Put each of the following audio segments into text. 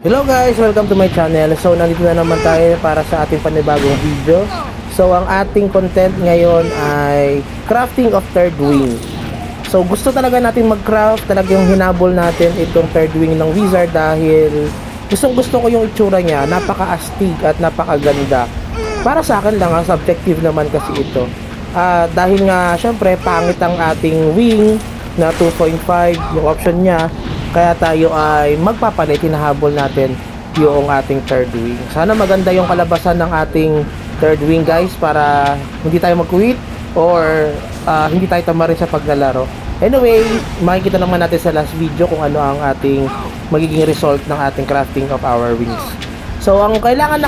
Hello guys! Welcome to my channel. So nandito na naman tayo para sa ating panibagong video. So ang ating content ngayon ay crafting of third wing. So gusto talaga natin mag-craft, talagang hinabol natin itong third wing ng wizard dahil gusto ko yung itsura niya, napaka-astig at napakaganda. Para sa akin lang, subjective naman kasi ito. Dahil nga syempre pangit ang ating wing na 2.5 yung option niya. Kaya tayo ay magpapalit, hinahabol natin yung ating third wing. Sana maganda yung kalabasan ng ating third wing guys, para hindi tayo mag-quit or hindi tayo tamarin sa paglalaro. Anyway, makikita naman natin sa last video kung ano ang ating magiging result ng ating crafting of our wings. So ang kailangan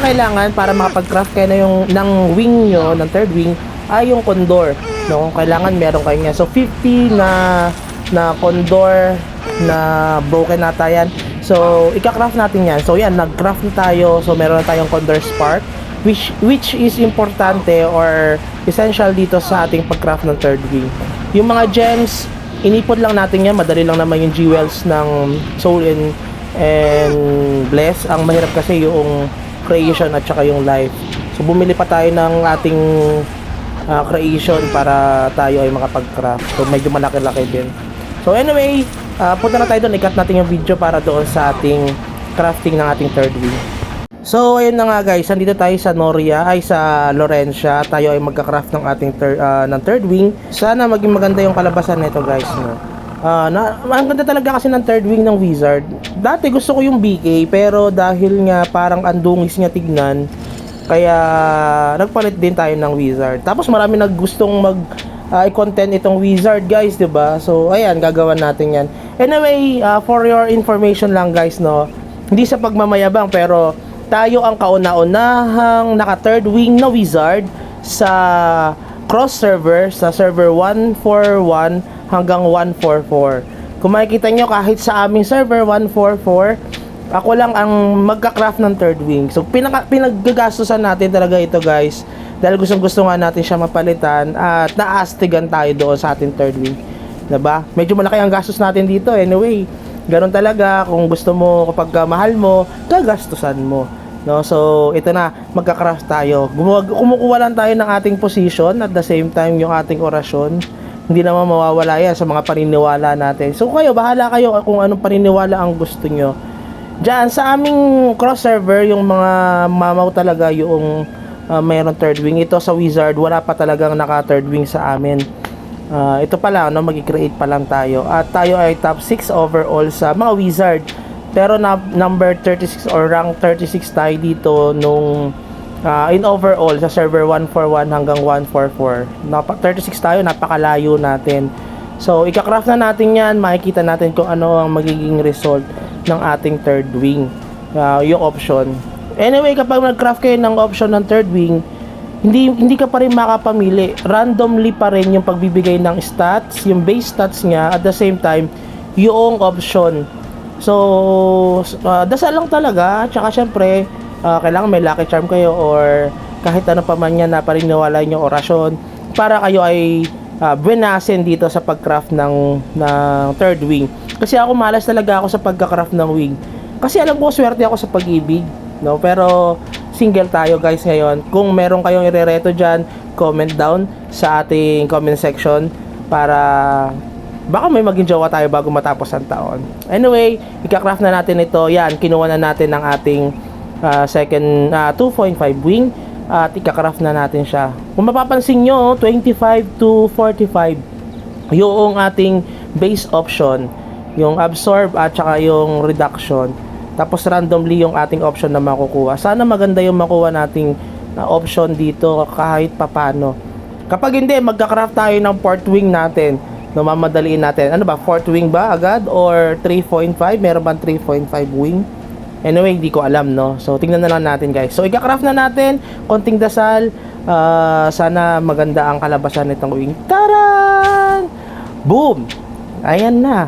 para makapag-craft kayo ng wing nyo, ng third wing, ay yung condor, no? Kailangan meron kayo niya. So 50 na condor na broken nata yan. So ika-craft natin yan. So yan, nag-craft na tayo. So meron na tayong condor spark, which is importante or essential dito sa ating pag-craft ng third wing. Yung mga gems, inipon lang natin yan. Madali lang naman yung jewels ng soul and bless. Ang mahirap kasi yung creation at saka yung life. So bumili pa tayo ng ating creation para tayo ay makapag-craft. So medyo malaki-laki din. So anyway, punta na tayo doon, ikat natin yung video para doon sa ating crafting ng ating third wing. So ayun na nga guys, nandito tayo sa sa Laurentia. Tayo ay magka-craft ng ating third wing. Sana maging maganda yung kalabasan nito guys, no? Ang ganda talaga kasi ng third wing ng wizard. Dati gusto ko yung BK, pero dahil nga parang andungis niya tignan, kaya nagpalit din tayo ng wizard. Tapos marami naggustong i-content itong wizard guys, 'di ba? So ayan, gagawan natin 'yan. Anyway, for your information lang guys, no. Hindi sa pagmamayabang, pero tayo ang kauna-unahang naka third wing na wizard sa cross server, sa server 141 hanggang 144. Kung makikita nyo, kahit sa aming server 144, ako lang ang magka-craft ng third wing. So pinaggagastusan natin talaga ito guys, dahil gusto nga natin siya mapalitan at naastigan tayo doon sa ating third wing, diba? Medyo malaki ang gastos natin dito. Anyway, ganun talaga. Kung gusto mo, kapag mahal mo, gagastusan mo, no? So ito na, magka-craft tayo. Kumukuha lang tayo ng ating position at the same time yung ating orasyon. Hindi naman mawawala yan sa mga paniniwala natin. So kayo, bahala kayo kung anong paniniwala ang gusto nyo. Diyan sa aming cross server, yung mga mamaw talaga yung mayroon third wing. Ito sa wizard, wala pa talagang naka third wing sa amin. Ito pa lang, no, mag-create pa lang tayo. At tayo ay top 6 overall sa mga wizard. Pero number 36 or rank 36 tayo dito nung in overall sa server 141 hanggang 144. 36 tayo, napakalayo natin. So ika-craft na natin yan, makikita natin kung ano ang magiging result ng ating third wing, yung option. Anyway, kapag nag-craft kayo ng option ng third wing, hindi ka pa rin makapamili. Randomly pa rin yung pagbibigay ng stats, yung base stats niya, at the same time yung option. So dasal lang talaga. Tsaka syempre, kailangan may lucky charm kayo or kahit ano pa man yan na paniniwala nyo, orasyon, para kayo ay benasin dito sa pag-craft ng third wing. Kasi ako malas talaga ako sa pagka-craft ng wing. Kasi alam ko swerte ako sa pag-ibig, no? Pero single tayo guys ngayon. Kung meron kayong irereto dyan, comment down sa ating comment section para baka may maging jowa tayo bago matapos ang taon. Anyway, ika-craft na natin ito. Yan, kinuha na natin ng ating second 2.5 wing at ika-craft na natin siya. Kung mapapansin nyo, 25 to 45 yung ating base option, yung absorb at saka yung reduction. Tapos randomly yung ating option na makukuha. Sana maganda yung makuha nating option dito kahit papano. Kapag hindi, magka-craft tayo ng fourth wing natin. No, mamadaliin natin. Ano ba, fourth wing ba agad or 3.5? Meron bang 3.5 wing? Anyway, hindi ko alam, no? So tingnan na lang natin guys. So ika-craft na natin, konting dasal. Sana maganda ang kalabasan nitong wing. Taran! Boom! Ayan na.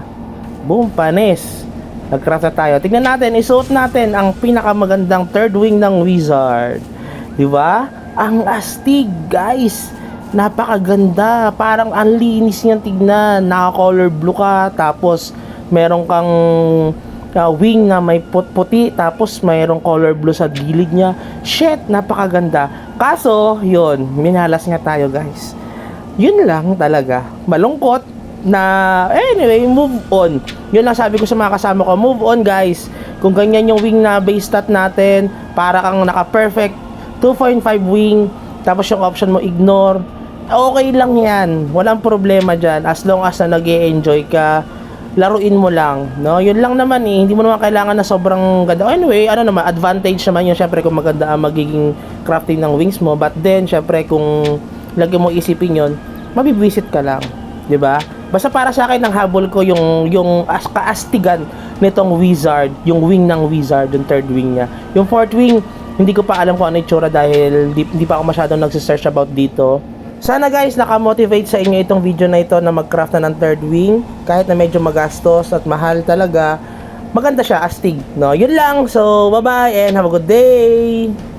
Boom, panis. Nag-craft na tayo. Tingnan natin, isuot natin ang pinakamagandang third wing ng wizard. Diba? Ang astig, guys. Napakaganda. Parang ang linis niyang tignan. Naka-color blue ka. Tapos, meron kang wing na may puti tapos mayroong color blue sa gilid niya. Shit, napakaganda. Kaso, yun, minalas nga tayo guys. Yun lang talaga. Malungkot na anyway, move on. Yun lang sabi ko sa mga kasama ko, move on guys. Kung ganyan yung wing na base stat natin, para kang naka-perfect 2.5 wing, tapos yung option mo ignore, okay lang yan. Walang problema dyan. As long as na nag-e-enjoy ka, laruin mo lang, no? Yun lang naman eh. Hindi mo naman kailangan na sobrang ganda. Anyway, ano naman, advantage naman yun. Syempre kung maganda ang magiging crafting ng wings mo. But then, syempre kung lagi mo isipin yun, mabibwisit ka lang. 'Di ba? Basta para sa akin, ang habol ko yung kaastigan nitong wizard, yung wing ng wizard, yung third wing niya. Yung fourth wing, hindi ko pa alam kung ano yung tsura dahil hindi pa ako masyadong nagsisearch about dito. Sana guys, nakamotivate sa inyo itong video na ito na mag-craft na ng third wing. Kahit na medyo magastos at mahal talaga, maganda siya, astig, no? Yun lang. So, bye-bye and have a good day!